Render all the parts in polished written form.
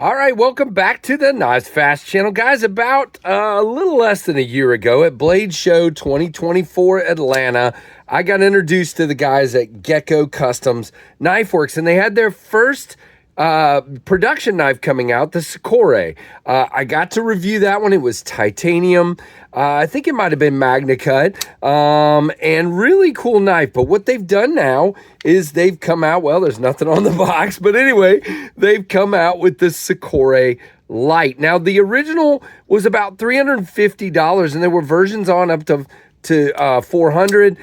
All right, welcome back to the Knives Fast channel, guys. About a little less than a year ago at Blade Show 2024 Atlanta, I got introduced to the guys at Gecko Customs Knife Works, and they had their first production knife coming out, the Sikorae. I got to review that one. It was titanium. I think it might have been Magna Cut, and really cool knife. But what they've done now is they've come out, well, there's nothing on the box, but anyway, they've come out with the Sikorae Lite. Now, the original was about $350, and there were versions on up to $400,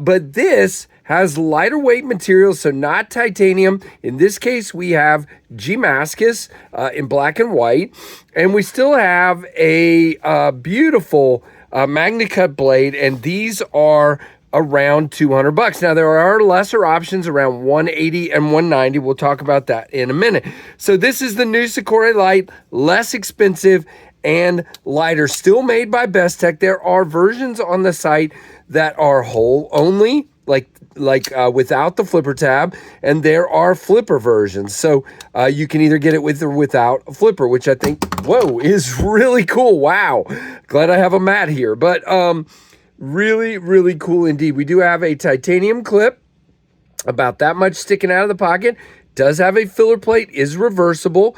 but this has lighter weight materials, so not titanium. In this case, we have Damascus in black and white, and we still have a beautiful Magna Cut blade, and these are around $200. Now, there are lesser options around $180 and $190. We'll talk about that in a minute. So this is the new Sikorae Lite, less expensive and lighter, still made by Bestech. There are versions on the site that are hole only, like without the flipper tab, and there are flipper versions. So you can either get it with or without a flipper, which I think, whoa, is really cool. Wow. Glad I have a mat here, but really, really cool indeed. We do have a titanium clip, about that much sticking out of the pocket. Does have a filler plate, is reversible.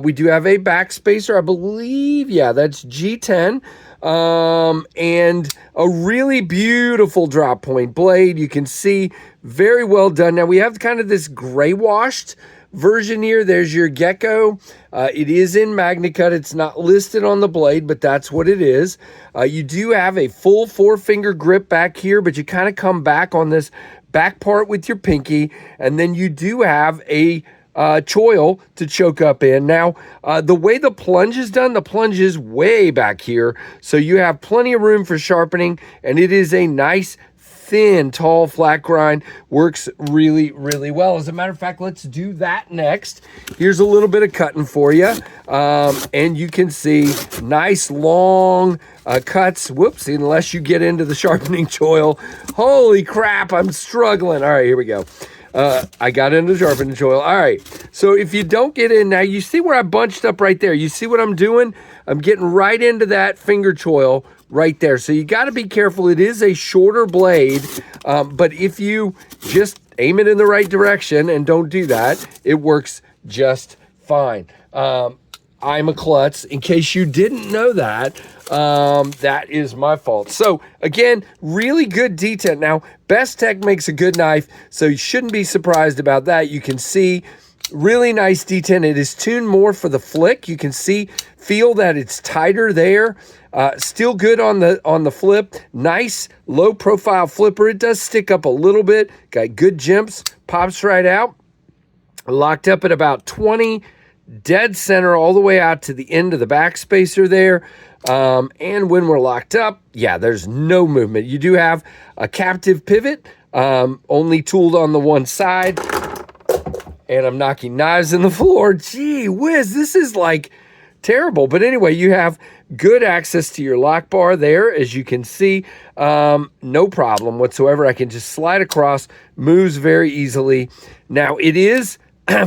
We do have a backspacer, I believe. Yeah, that's G10. And a really beautiful drop point blade. You can see very well done. Now we have kind of this gray washed version here. There's your Gecko. It is in Magna Cut. It's not listed on the blade, but that's what it is. You do have a full 4-finger grip back here, but you kind of come back on this back part with your pinky, and then you do have a choil to choke up in. Now, the way the plunge is done, the plunge is way back here, so you have plenty of room for sharpening, and it is a nice, thin, tall, flat grind. Works really, really well. As a matter of fact, let's do that next. Here's a little bit of cutting for you, and you can see nice, long cuts. Whoops, unless you get into the sharpening choil. Holy crap, I'm struggling. All right, here we go. I got into sharpening choil. All right, so if you don't get in now, you see where I bunched up right there. You see what I'm doing? I'm getting right into that finger choil right there. So you got to be careful. It is a shorter blade, but if you just aim it in the right direction and don't do that, it works just fine. I'm a klutz. In case you didn't know that, that is my fault. So again, really good detent. Now, Bestech makes a good knife, so you shouldn't be surprised about that. You can see really nice detent. It is tuned more for the flick. You can feel that it's tighter there. Still good on the flip. Nice low profile flipper. It does stick up a little bit. Got good jimps. Pops right out. Locked up at about 20. Dead center all the way out to the end of the backspacer there. And when we're locked up, yeah, there's no movement. You do have a captive pivot, only tooled on the one side. And I'm knocking knives in the floor. Gee whiz, this is like terrible. But anyway, you have good access to your lock bar there, as you can see. No problem whatsoever. I can just slide across, moves very easily. Now, it is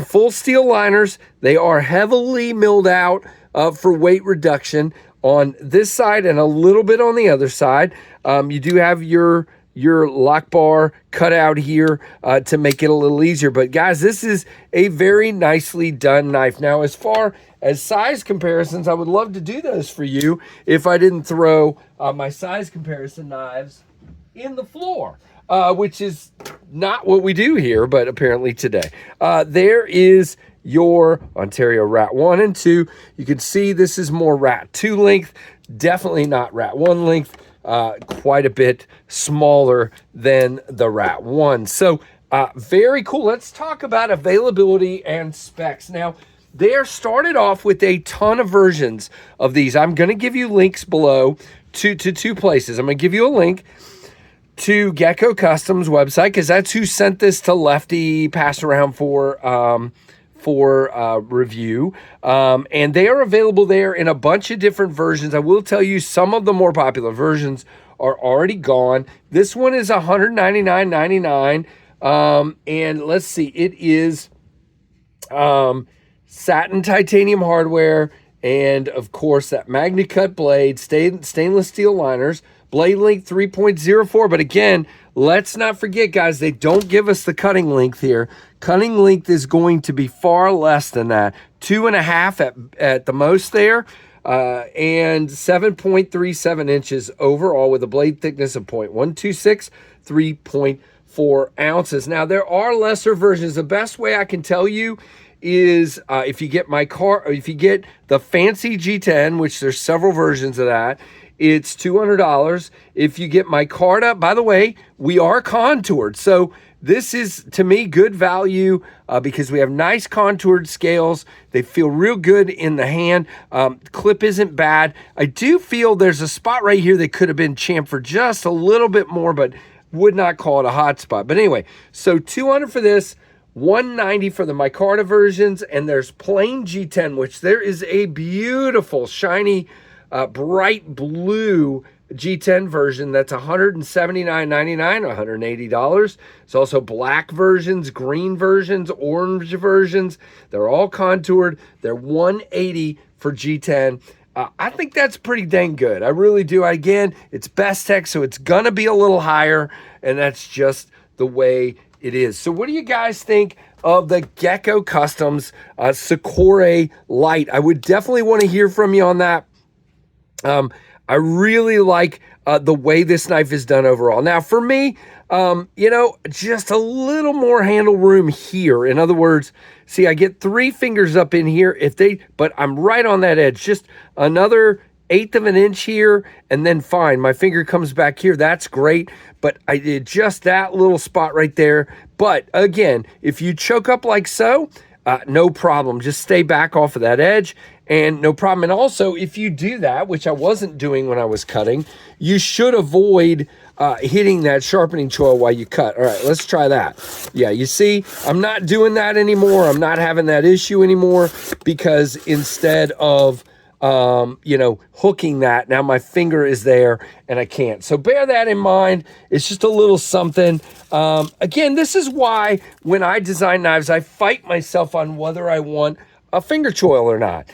full steel liners. They are heavily milled out for weight reduction on this side and a little bit on the other side. You do have your lock bar cut out here to make it a little easier. But guys, this is a very nicely done knife. Now, as far as size comparisons, I would love to do those for you if I didn't throw my size comparison knives in the floor. Which is not what we do here, but apparently today. There is your Ontario Rat 1 and 2. You can see this is more Rat 2 length, definitely not Rat 1 length, quite a bit smaller than the Rat 1. So very cool. Let's talk about availability and specs. Now, they are started off with a ton of versions of these. I'm going to give you links below to two places. I'm going to give you a link to Gecko Customs website, because that's who sent this to Lefty pass around for review, and they are available there in a bunch of different versions. I will tell you, some of the more popular versions are already gone. This one is $199.99, and let's see, it is satin titanium hardware, and of course that MagnaCut blade, stainless steel liners, blade length 3.04. But again, let's not forget, guys, they don't give us the cutting length here. Cutting length is going to be far less than that. 2.5 at the most there. And 7.37 inches overall with a blade thickness of 0.126, 3.4 ounces. Now, there are lesser versions. The best way I can tell you is if you get if you get the fancy G10, which there's several versions of that, it's $200. If you get my Carta, by the way, we are contoured. So this is, to me, good value because we have nice contoured scales. They feel real good in the hand. Clip isn't bad. I do feel there's a spot right here that could have been chamfered just a little bit more, but would not call it a hot spot. But anyway, so $200 for this, $190 for the micarta versions, and there's plain G10, which there is a beautiful, shiny, bright blue G10 version that's $179.99, $180. There's also black versions, green versions, orange versions. They're all contoured. They're $180 for G10. I think that's pretty dang good. I really do. Again, it's Best Tech, so it's going to be a little higher, and that's just the way it is. So what do you guys think of the Gecko Customs Sikorae Lite? I would definitely want to hear from you on that. I really like the way this knife is done overall. Now, for me, you know, just a little more handle room here. In other words, see, I get 3 fingers up in here but I'm right on that edge. Just another 1/8 of an inch here, and then fine, my finger comes back here. That's great, but I did just that little spot right there. But again, if you choke up like so, no problem. Just stay back off of that edge and no problem. And also, if you do that, which I wasn't doing when I was cutting, you should avoid hitting that sharpening choil while you cut. All right, let's try that. Yeah, you see, I'm not doing that anymore. I'm not having that issue anymore because instead of you know, hooking that, now my finger is there and I can't. So bear that in mind. It's just a little something. Again, this is why when I design knives, I fight myself on whether I want a finger choil or not.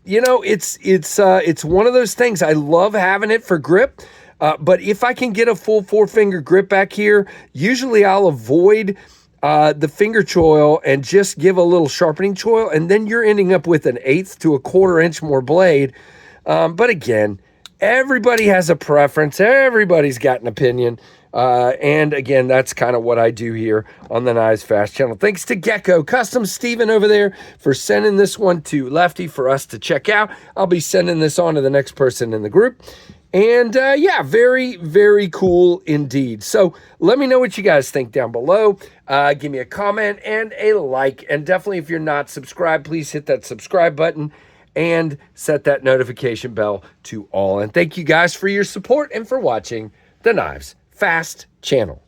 You know, it's one of those things. I love having it for grip. But if I can get a full 4-finger grip back here, usually I'll avoid the finger choil and just give a little sharpening choil, and then you're ending up with an 1/8 to a 1/4 inch more blade. But again, everybody has a preference. Everybody's got an opinion. And again, that's kind of what I do here on the Knives Fast channel. Thanks to Gecko Customs, Steven over there, for sending this one to Lefty for us to check out. I'll be sending this on to the next person in the group. And yeah, very, very cool indeed. So let me know what you guys think down below. Give me a comment and a like. And definitely, if you're not subscribed, please hit that subscribe button and set that notification bell to all. And thank you guys for your support and for watching the Knives Fast channel.